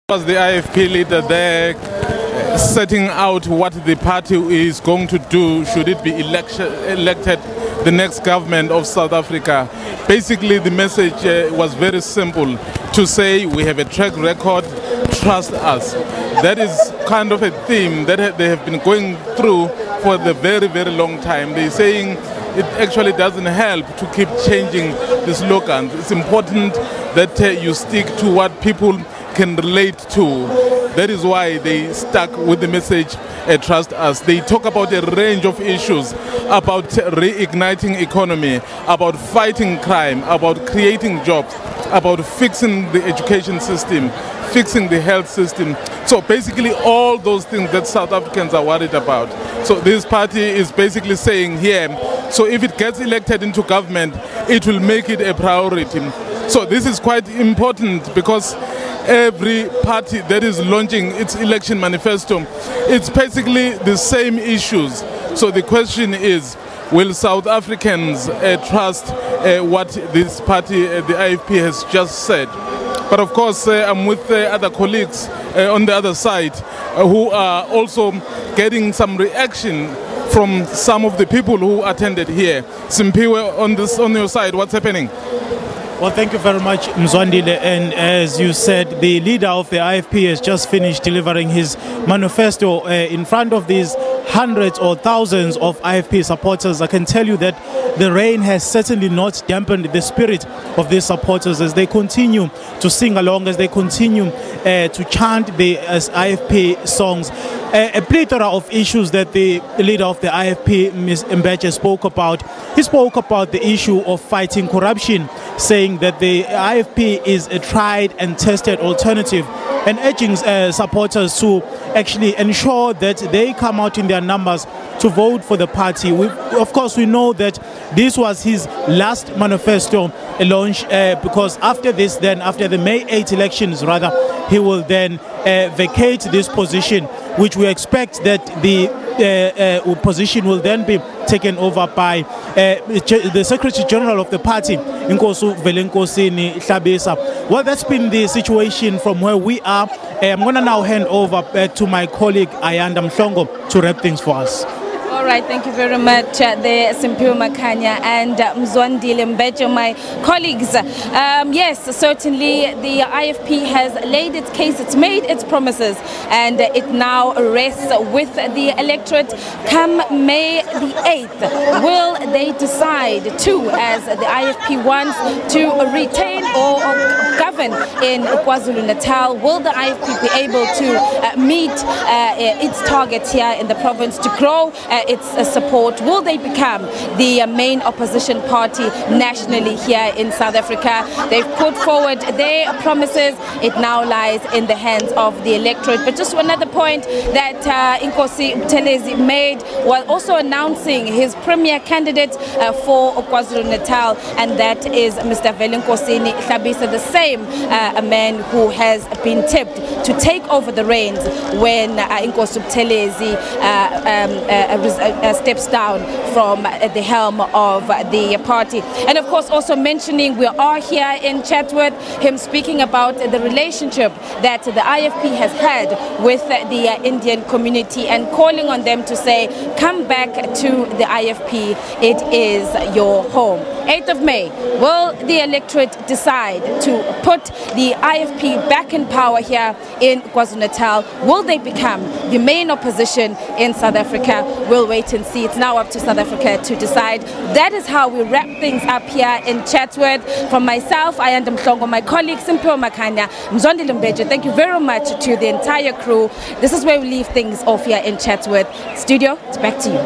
Was the IFP leader there setting out what the party is going to do should it be elected the next government of South Africa? Basically the message was very simple, to say we have a track record, trust us. That is kind of a theme that they have been going through for the very, very long time. They're saying it actually doesn't help to keep changing the slogans. It's important that you stick to what people can relate to. That is why they stuck with the message, trust us. They talk about a range of issues, about reigniting economy, about fighting crime, about creating jobs, about fixing the education system, fixing the health system. So basically all those things that South Africans are worried about. So this party is basically saying here, so if it gets elected into government, it will make it a priority. So this is quite important because every party that is launching its election manifesto, it's basically the same issues. So the question is, will South Africans trust what this party, the IFP, has just said? But of course, I'm with other colleagues on the other side who are also getting some reaction from some of the people who attended here. Simpiwe, on your side, what's happening? Well, thank you very much, Mzwandile. And as you said, the leader of the IFP has just finished delivering his manifesto in front of these hundreds or thousands of IFP supporters. I can tell you that the rain has certainly not dampened the spirit of these supporters as they continue to sing along, as they continue to chant the IFP songs. A plethora of issues that the leader of the IFP, Ms. Mbeje, spoke about. He spoke about the issue of fighting corruption, saying that the IFP is a tried and tested alternative, and urging supporters to actually ensure that they come out in their numbers to vote for the party. Of course, we know that this was his last manifesto launch because after this, then after the May 8 elections, rather, he will then vacate this position, which we expect that the position will then be taken over by the Secretary General of the party, Mangosuthu Buthelezi. Well, that's been the situation from where we are. I'm going to now hand over to my colleague Ayanda Mhlongo to wrap things for us. All right, thank you very much, the Simpiwe Makhanya and Mzwandile Mbeje, my colleagues. Yes, certainly the IFP has laid its case, it's made its promises, and it now rests with the electorate. Come May the 8th, will they decide to, as the IFP wants, to retain or govern in KwaZulu-Natal? Will the IFP be able to meet its targets here in the province to grow its support? Will they become the main opposition party nationally here in South Africa? They've put forward their promises. It now lies in the hands of the electorate. But just another point that Inkhata Buthelezi made while also announcing his premier candidate for KwaZulu-Natal, and that is Mr. Velenkosini Hlabisa, the same a man who has been tipped to take over the reins when Inkhata Buthelezi steps down from the helm of the party. And of course also mentioning, we are here in Chatsworth, him speaking about the relationship that the IFP has had with the Indian community and calling on them to say, come back to the IFP, it is your home. 8th of May, will the electorate decide to put the IFP back in power here in KwaZulu-Natal? Will they become the main opposition in South Africa? We'll wait and see. It's now up to South Africa to decide. That is how we wrap things up here in Chatsworth. From myself, Ayanda Mhlongo, my colleague Simpiwe Makhanya, Mzwandile Mbeje, thank you very much to the entire crew. This is where we leave things off here in Chatsworth. Studio, it's back to you.